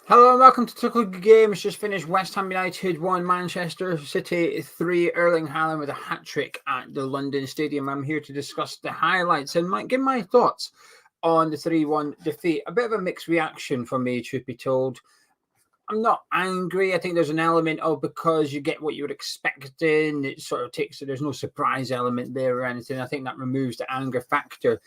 Hello and welcome to Tickle Games. Just finished West Ham United 1, Manchester City 3. Erling Haaland with a hat-trick at the London Stadium. I'm here to discuss the highlights and give my thoughts on the 3-1 defeat. A bit of a mixed reaction from me, truth be told. I'm not angry. I think there's an element of because you get what you were expecting. It sort of takes, there's no surprise element there or anything. I think that removes the anger factor.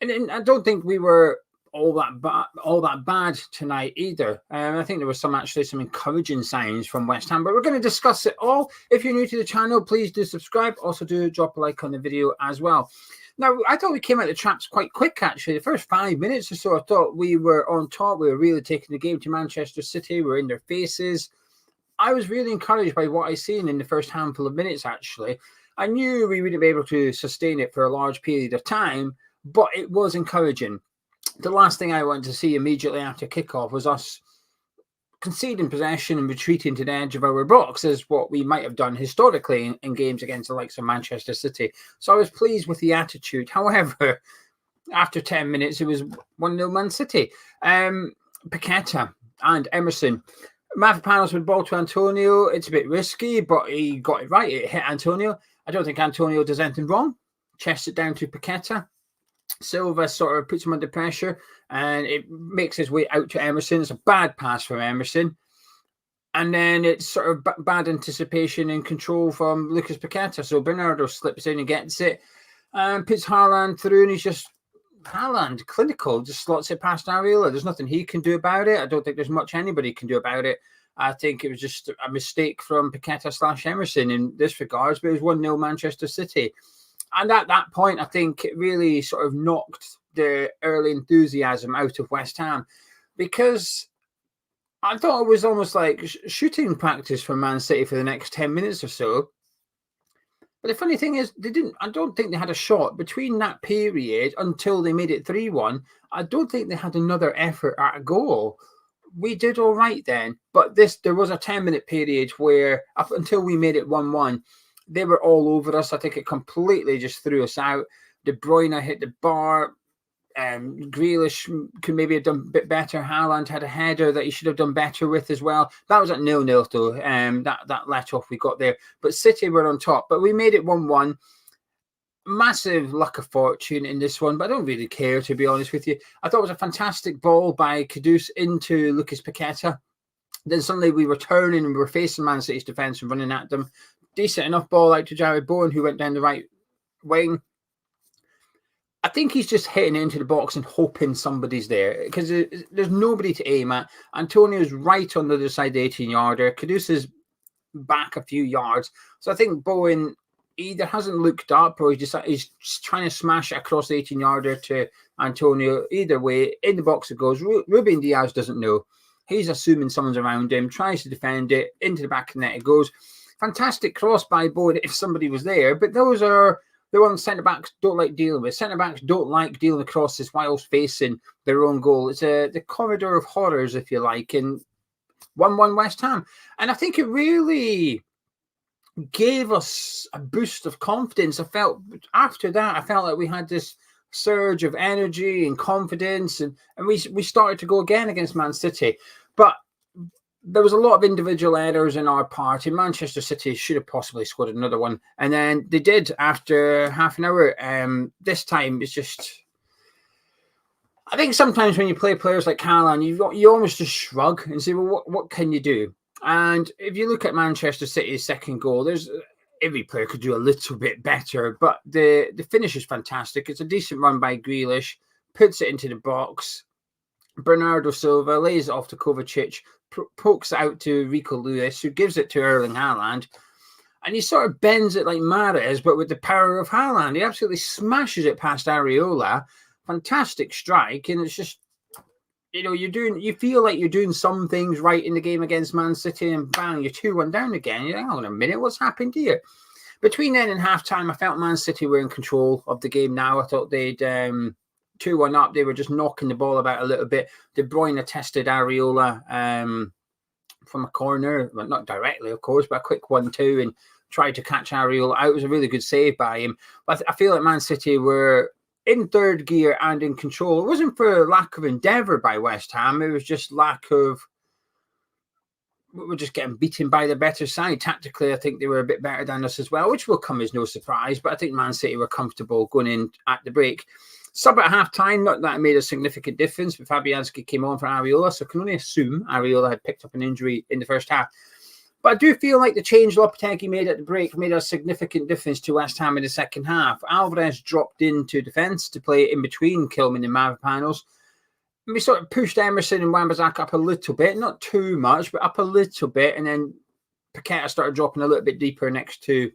And I don't think we were all that bad tonight either. I think there was some encouraging signs from West Ham, but we're going to discuss it all. If you're new to the channel, please do subscribe. Also do drop a like on the video as well. Now, I thought we came out of the traps quite quick, actually. The first 5 minutes or so, I thought we were on top. We were really taking the game to Manchester City. We were in their faces. I was really encouraged by what I seen in the first handful of minutes, actually. I knew we wouldn't be able to sustain it for a large period of time, but it was encouraging. The last thing I wanted to see immediately after kickoff was us conceding possession and retreating to the edge of our box, as what we might have done historically in games against the likes of Manchester City. So I was pleased with the attitude. However, after 10 minutes, it was 1-0 Man City. Paqueta and Emerson. Mavropanos with ball to Antonio. It's a bit risky, but he got it right. It hit Antonio. I don't think Antonio does anything wrong. Chests it down to Paqueta. Silva sort of puts him under pressure and it makes his way out to Emerson. It's a bad pass from Emerson. And then it's sort of bad anticipation and control from Lucas Paqueta. So Bernardo slips in and gets it and puts Haaland through, and he's just Haaland, clinical, just slots it past Areola. There's nothing he can do about it. I don't think there's much anybody can do about it. I think it was just a mistake from Paqueta / Emerson in this regards, but it was 1-0 Manchester City. And at that point, I think it really sort of knocked the early enthusiasm out of West Ham, because I thought it was almost like shooting practice for Man City for the next 10 minutes or so. But the funny thing is, I don't think they had a shot between that period until they made it 3-1. I don't think they had another effort at a goal. We did all right then. But there was a 10-minute period where up until we made it 1-1, they were all over us. I think it completely just threw us out. De Bruyne hit the bar. Grealish could maybe have done a bit better. Haaland had a header that he should have done better with as well. That was at 0-0 though. That let off we got there. But City were on top. But we made it 1-1. Massive luck of fortune in this one, but I don't really care, to be honest with you. I thought it was a fantastic ball by Kudus into Lucas Paqueta. Then suddenly we were turning and we were facing Man City's defence and running at them. Decent enough ball out to Jared Bowen, who went down the right wing. I think he's just hitting it into the box and hoping somebody's there, because there's nobody to aim at. Antonio's right on the other side, the 18-yarder. Kudus is back a few yards. So I think Bowen either hasn't looked up or he's trying to smash it across the 18-yarder to Antonio. Either way, in the box it goes. Ruben Dias doesn't know. He's assuming someone's around him, tries to defend it. Into the back of the net it goes. Fantastic cross by Bowen if somebody was there, but those are the ones centre-backs don't like dealing with. Centre-backs don't like dealing with crosses whilst facing their own goal. It's the corridor of horrors, if you like, and 1-1 West Ham. And I think it really gave us a boost of confidence. After that, I felt like we had this surge of energy and confidence, and we started to go again against Man City. But there was a lot of individual errors in our part, and Manchester City should have possibly scored another one. And then they did after half an hour. This time, it's just... I think sometimes when you play players like Haaland, you almost just shrug and say, well, what can you do? And if you look at Manchester City's second goal, every player could do a little bit better, but the finish is fantastic. It's a decent run by Grealish, puts it into the box. Bernardo Silva lays it off to Kovacic, pokes it out to Rico Lewis, who gives it to Erling Haaland, and he sort of bends it like Mahrez, but with the power of Haaland. He absolutely smashes it past Areola. Fantastic strike, and it's just, you feel like you're doing some things right in the game against Man City, and bang, you're 2-1 down again. You're like, hang on a minute, what's happened here? Between then and half-time, I felt Man City were in control of the game now. I thought they'd 2-1 up. They were just knocking the ball about a little bit. De Bruyne tested Areola from a corner. Well, not directly, of course, but a quick 1-2 and tried to catch Areola out. It was a really good save by him. But I feel like Man City were in third gear and in control. It wasn't for lack of endeavour by West Ham. It was just lack of we were just getting beaten by the better side. Tactically, I think they were a bit better than us as well, which will come as no surprise. But I think Man City were comfortable going in at the break. Sub at half-time, not that it made a significant difference, but Fabianski came on for Areola, so I can only assume Areola had picked up an injury in the first half. But I do feel like the change Lopetegui made at the break made a significant difference to West Ham in the second half. Alvarez dropped into defence to play in between Kilman and Mavropanos. We sort of pushed Emerson and Wan-Bissaka up a little bit, not too much, but up a little bit. And then Paqueta started dropping a little bit deeper next to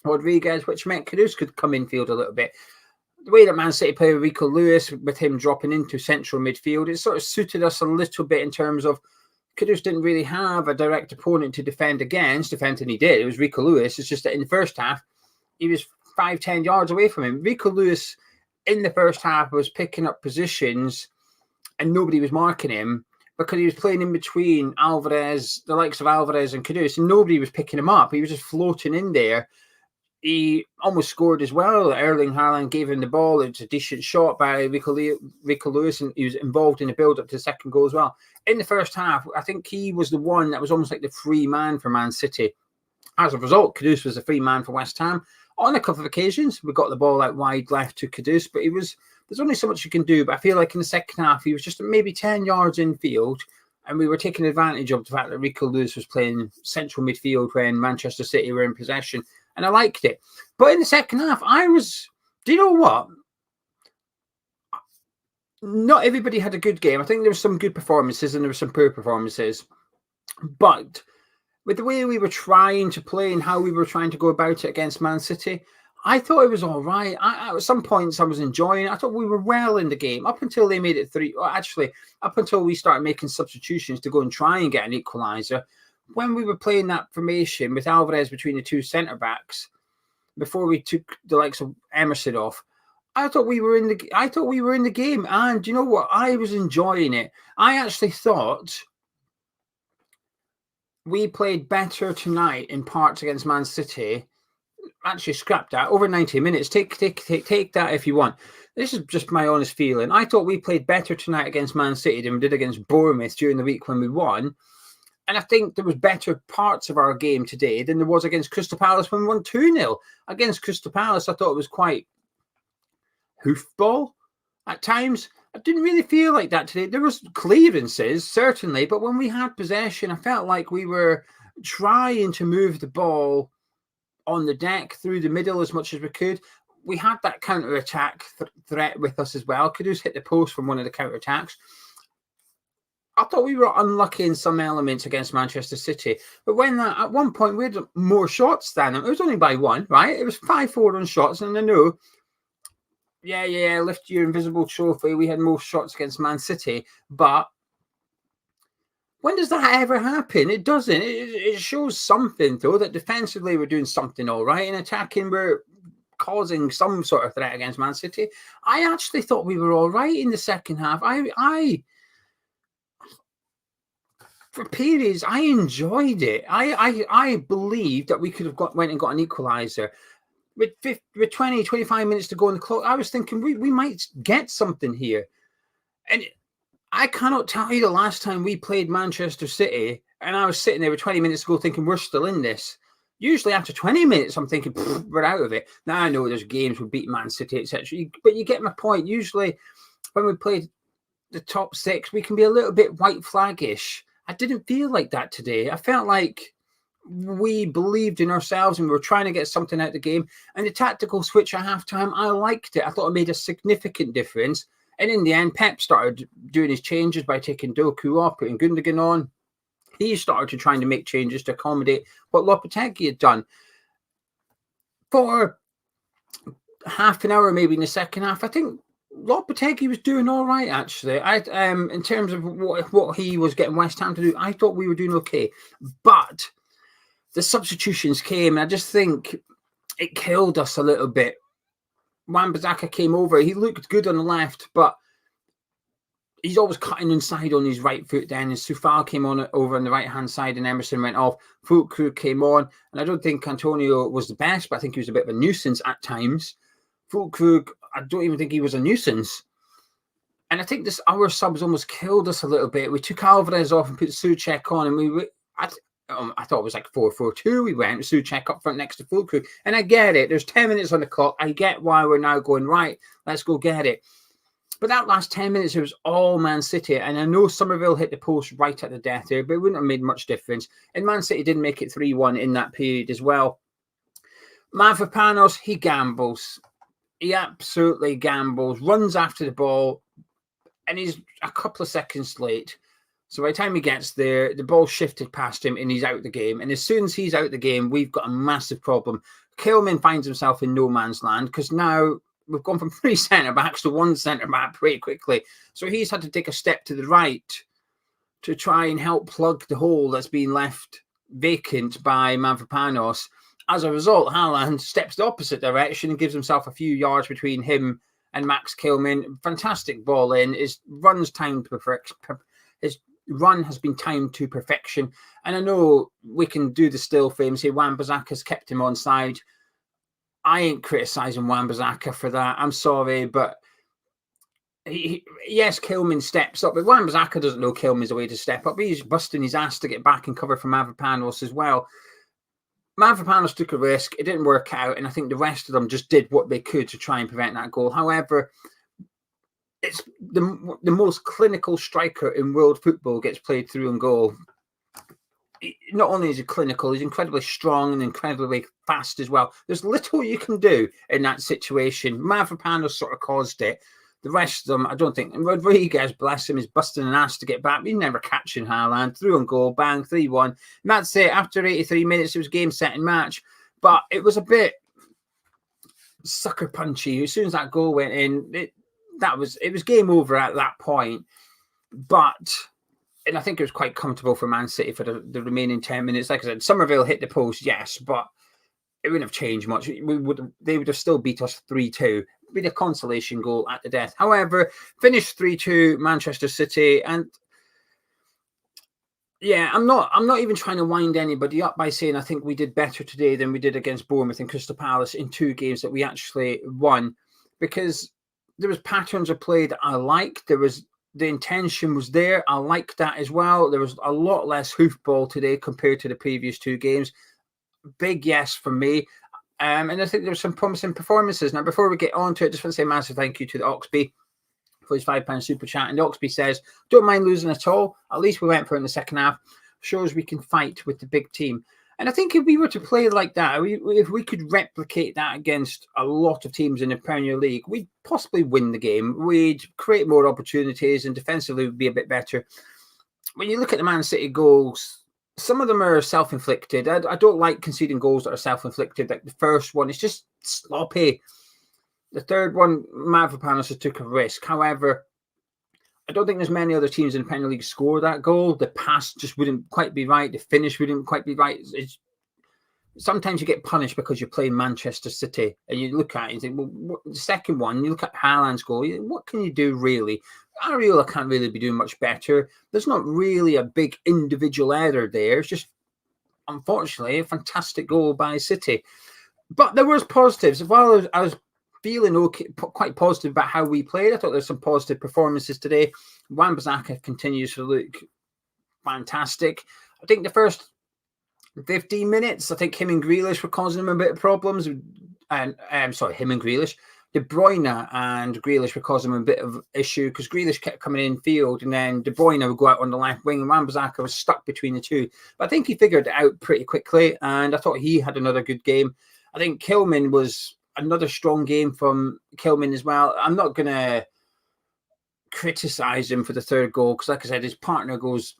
Rodriguez, which meant Kudus could come infield a little bit. The way that Man City played with Rico Lewis, with him dropping into central midfield, it sort of suited us a little bit in terms of Kudus didn't really have a direct opponent to defend against. Defending he did. It was Rico Lewis. It's just that in the first half, he was 5-10 yards away from him. Rico Lewis in the first half was picking up positions and nobody was marking him because he was playing in between Alvarez, the likes of Alvarez and Kudus, and nobody was picking him up. He was just floating in there. He almost scored as well. Erling Haaland gave him the ball. It's a decent shot by Rico Lewis, and he was involved in the build-up to the second goal as well. In the first half, I think he was the one that was almost like the free man for Man City. As a result, Kudus was a free man for West Ham. On a couple of occasions, we got the ball out wide left to Kudus, but there's only so much you can do. But I feel like in the second half, he was just maybe 10 yards in field, and we were taking advantage of the fact that Rico Lewis was playing central midfield when Manchester City were in possession, and I liked it. But in the second half, do you know what? Not everybody had a good game. I think there were some good performances and there were some poor performances. But with the way we were trying to play and how we were trying to go about it against Man City, I thought it was all right. At some points, I was enjoying it. I thought we were well in the game up until they made it 3. Well, actually, up until we started making substitutions to go and try and get an equalizer. When we were playing that formation with Alvarez between the two centre-backs, before we took the likes of Emerson off, I thought we were in the game. And you know what? I was enjoying it. I actually thought we played better tonight in parts against Man City. Actually, scrap that. Over 90 minutes. Take that if you want. This is just my honest feeling. I thought we played better tonight against Man City than we did against Bournemouth during the week when we won. And I think there was better parts of our game today than there was against Crystal Palace when we won 2-0. Against Crystal Palace, I thought it was quite hoofball at times. I didn't really feel like that today. There was clearances, certainly, but when we had possession, I felt like we were trying to move the ball on the deck through the middle as much as we could. We had that counter-attack threat with us as well. Kudus hit the post from one of the counter-attacks. I thought we were unlucky in some elements against Manchester City. But when at one point we had more shots than them, it was only by one, right? It was 5-4 on shots, and I know, yeah, lift your invisible trophy. We had more shots against Man City, but when does that ever happen? It doesn't. It shows something, though, that defensively we're doing something all right. In attacking, we're causing some sort of threat against Man City. I actually thought we were all right in the second half. For periods, I enjoyed it. I believed that we could have went and got an equaliser. With 20, 25 minutes to go on the clock, I was thinking we might get something here. And I cannot tell you the last time we played Manchester City and I was sitting there with 20 minutes to go thinking we're still in this. Usually after 20 minutes, I'm thinking, we're out of it. Now I know there's games we beat Man City, etc. But you get my point. Usually when we played the top 6, we can be a little bit white flaggish. I didn't feel like that today. I felt like we believed in ourselves and we were trying to get something out of the game. And the tactical switch at halftime, I liked it. I thought it made a significant difference. And in the end, Pep started doing his changes by taking Doku off, putting Gundogan on. He started to trying to make changes to accommodate what Lopetegui had done. For half an hour, maybe in the second half, I think Lopetegui was doing all right, actually. In terms of what he was getting West Ham to do, I thought we were doing okay. But the substitutions came, and I just think it killed us a little bit. Wan-Bissaka came over. He looked good on the left, but he's always cutting inside on his right foot then. And Soufal came over on the right-hand side, and Emerson went off. Fulkrug came on, and I don't think Antonio was the best, but I think he was a bit of a nuisance at times. Fulkrug, I don't even think he was a nuisance. And I think our subs almost killed us a little bit. We took Alvarez off and put Souček on, and I thought it was like 4-4-2. We went Souček up front next to Fulkrug. And I get it. There's 10 minutes on the clock. I get why we're now going, right, let's go get it. But that last 10 minutes, it was all Man City. And I know Somerville hit the post right at the death there, but it wouldn't have made much difference. And Man City didn't make it 3-1 in that period as well. Mavropanos, he gambles. He absolutely gambles, runs after the ball, and he's a couple of seconds late. So by the time he gets there, the ball shifted past him and he's out the game. And as soon as he's out the game, we've got a massive problem. Kilman finds himself in no man's land because now we've gone from 3 centre-backs to 1 centre-back pretty quickly. So he's had to take a step to the right to try and help plug the hole that's been left vacant by Mavropanos. As a result, Haaland steps the opposite direction and gives himself a few yards between him and Max Kilman. Fantastic ball in. His run's timed perfect. His run has been timed to perfection. And I know we can do the still frame, say Wan-Bissaka's kept him on side. I ain't criticising Wan-Bissaka for that. I'm sorry, but yes, Kilman steps up, but Wan-Bissaka doesn't know Kilman's the way to step up. He's busting his ass to get back and cover for Mavropanos as well. Mavropanos took a risk. It didn't work out, and I think the rest of them just did what they could to try and prevent that goal. However, it's the most clinical striker in world football gets played through and goal. Not only is he clinical, he's incredibly strong and incredibly fast as well. There's little you can do in that situation. Mavropanos sort of caused it. The rest of them, I don't think. And Rodriguez, bless him, is busting an ass to get back. He's never catching Haaland. Through and goal, bang, 3-1. And that's it. After 83 minutes, it was game, set, and match. But it was a bit sucker punchy. As soon as that goal went in, it was game over at that point. And I think it was quite comfortable for Man City for the remaining 10 minutes. Like I said, Somerville hit the post, yes, but it wouldn't have changed much. They would have still beat us 3-2. Been a consolation goal at the death. However, finished 3-2 Manchester City, and yeah, I'm not even trying to wind anybody up by saying I think we did better today than we did against Bournemouth and Crystal Palace in 2 games that we actually won, because there was patterns of play that I liked. The intention was there. I liked that as well. There was a lot less hoofball today compared to the previous 2 games. Big yes from me. And I think there were some promising performances. Now, before we get on to it, I just want to say a massive thank you to the Oxby for his £5 super chat. And the Oxby says, don't mind losing at all. At least we went for it in the second half. Shows we can fight with the big team. And I think if we were to play like that, if we could replicate that against a lot of teams in the Premier League, we'd possibly win the game. We'd create more opportunities and defensively would be a bit better. When you look at the Man City goals, some of them are self-inflicted. I don't like conceding goals that are self-inflicted. Like the first one, it's just sloppy. The third one, Mavropanos took a risk. However, I don't think there's many other teams in the Premier League score that goal. The pass just wouldn't quite be right. The finish wouldn't quite be right. Sometimes you get punished because you're playing Manchester City and you look at it and think, well, the second one, you look at Haaland's goal, what can you do really? Areola can't really be doing much better. There's not really a big individual error there. It's just, unfortunately, a fantastic goal by City. But there was positives. While I was feeling okay, quite positive about how we played, I thought there's some positive performances today. Wan-Bissaka continues to look fantastic. I think the first 15 minutes, I think him and Grealish were causing him a bit of problems. Him and Grealish. De Bruyne and Grealish were causing him a bit of issue because Grealish kept coming in field and then De Bruyne would go out on the left wing and Wan-Bissaka was stuck between the two. But I think he figured it out pretty quickly and I thought he had another good game. I think Kilman was another strong game from Kilman as well. I'm not going to criticise him for the third goal because, like I said, his partner goes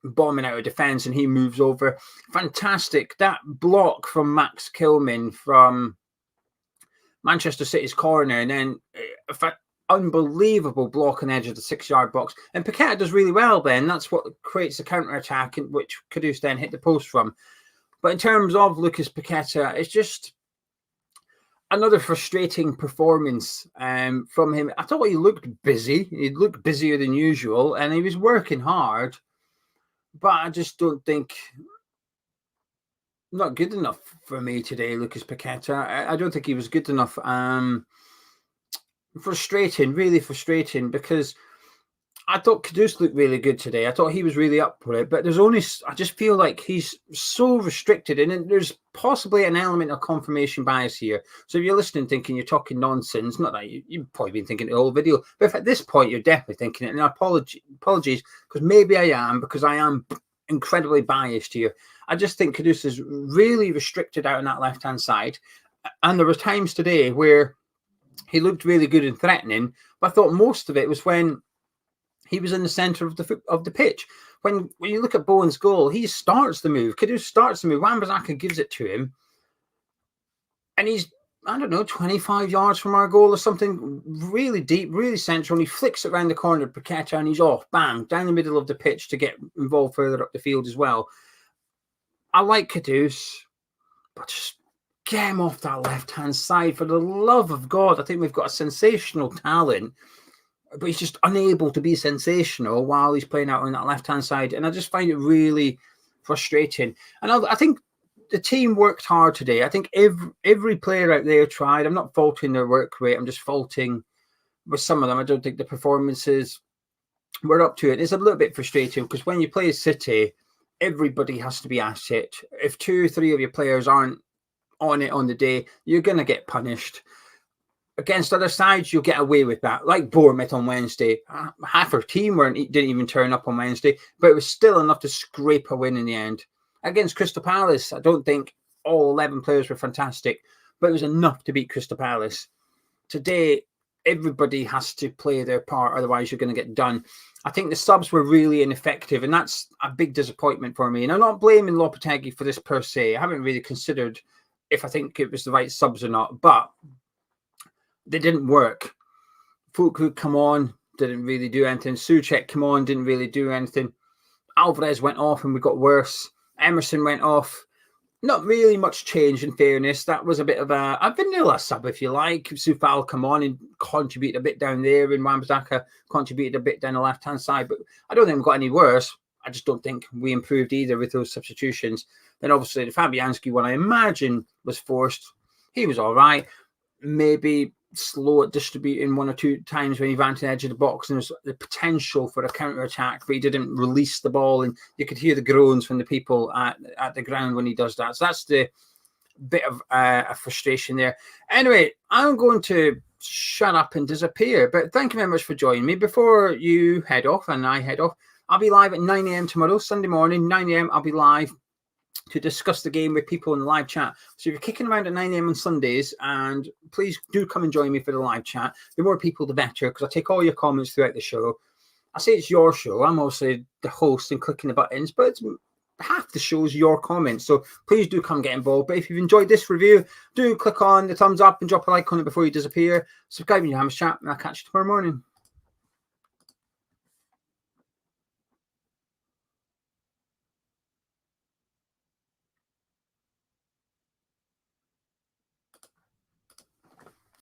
bombing out of defence and he moves over. Fantastic. That block from Max Kilman from Manchester City's corner, and then unbelievable block on the edge of the 6-yard box. And Paqueta does really well then. That's what creates the counter-attack, which Kudus then hit the post from. But in terms of Lucas Paqueta, it's just another frustrating performance from him. I thought he looked busy. He looked busier than usual, and he was working hard. But I just don't think... Not good enough for me today, Lucas Paqueta. I don't think he was good enough. Frustrating, really frustrating, because I thought Kudus looked really good today. I thought he was really up for it, but I just feel like he's so restricted, and there's possibly an element of confirmation bias here. So if you're listening thinking you're talking nonsense, not that you've probably been thinking the whole video, but if at this point you're definitely thinking it, and apologies, because maybe I am, because I am incredibly biased here. I just think Kudus is really restricted out on that left-hand side, and there were times today where he looked really good and threatening, but I thought most of it was when he was in the centre of the pitch. When you look at Bowen's goal, he starts the move. Kudus starts the move. Wan-Bissaka gives it to him. And he's, I don't know, 25 yards from our goal or something, really deep, really central. And he flicks it around the corner to Paqueta and he's off, bang, down the middle of the pitch to get involved further up the field as well. I like Kudus, but just get him off that left-hand side. For the love of God, I think we've got a sensational talent, but he's just unable to be sensational while he's playing out on that left-hand side. And I just find it really frustrating. And I think the team worked hard today. I think every player out there tried. I'm not faulting their work rate. I'm just faulting with some of them. I don't think the performances were up to it. It's a little bit frustrating because when you play City, everybody has to be at it. If 2 or 3 of your players aren't on it on the day, you're going to get punished. Against other sides, you'll get away with that. Like Bournemouth on Wednesday, half our team didn't even turn up on Wednesday, but it was still enough to scrape a win in the end. Against Crystal Palace, I don't think all 11 players were fantastic, but it was enough to beat Crystal Palace. Today, everybody has to play their part, otherwise you're going to get done. I think the subs were really ineffective, and that's a big disappointment for me. And I'm not blaming Lopetegui for this per se. I haven't really considered if I think it was the right subs or not, but they didn't work. Fuku come on, didn't really do anything. Souček come on, didn't really do anything. Alvarez went off and we got worse. Emerson went off. Not really much change, in fairness. That was a bit of a vanilla sub, if you like. Soufal come on and contributed a bit down there, and Wan-Bissaka contributed a bit down the left-hand side. But I don't think we got any worse. I just don't think we improved either with those substitutions. Then obviously the Fabianski one, I imagine, was forced. He was all right. Maybe slow at distributing 1 or 2 times when he ran to the edge of the box, and there's the potential for a counter-attack, but he didn't release the ball, and you could hear the groans from the people at the ground when he does that. So that's the bit of a frustration there. Anyway, I'm going to shut up and disappear, but thank you very much for joining me. Before you head off and I head off, I'll be live at 9 a.m. tomorrow, Sunday morning, 9 a.m. I'll be live to discuss the game with people in the live chat. So if you're kicking around at 9 a.m. on Sundays, and please do come and join me for the live chat. The more people, the better, because I take all your comments throughout the show. I say it's your show. I'm also the host and clicking the buttons, but it's half the show's your comments. So please do come get involved. But if you've enjoyed this review, do click on the thumbs up and drop a like on it before you disappear. Subscribe in your Ham's chat, and I'll catch you tomorrow morning.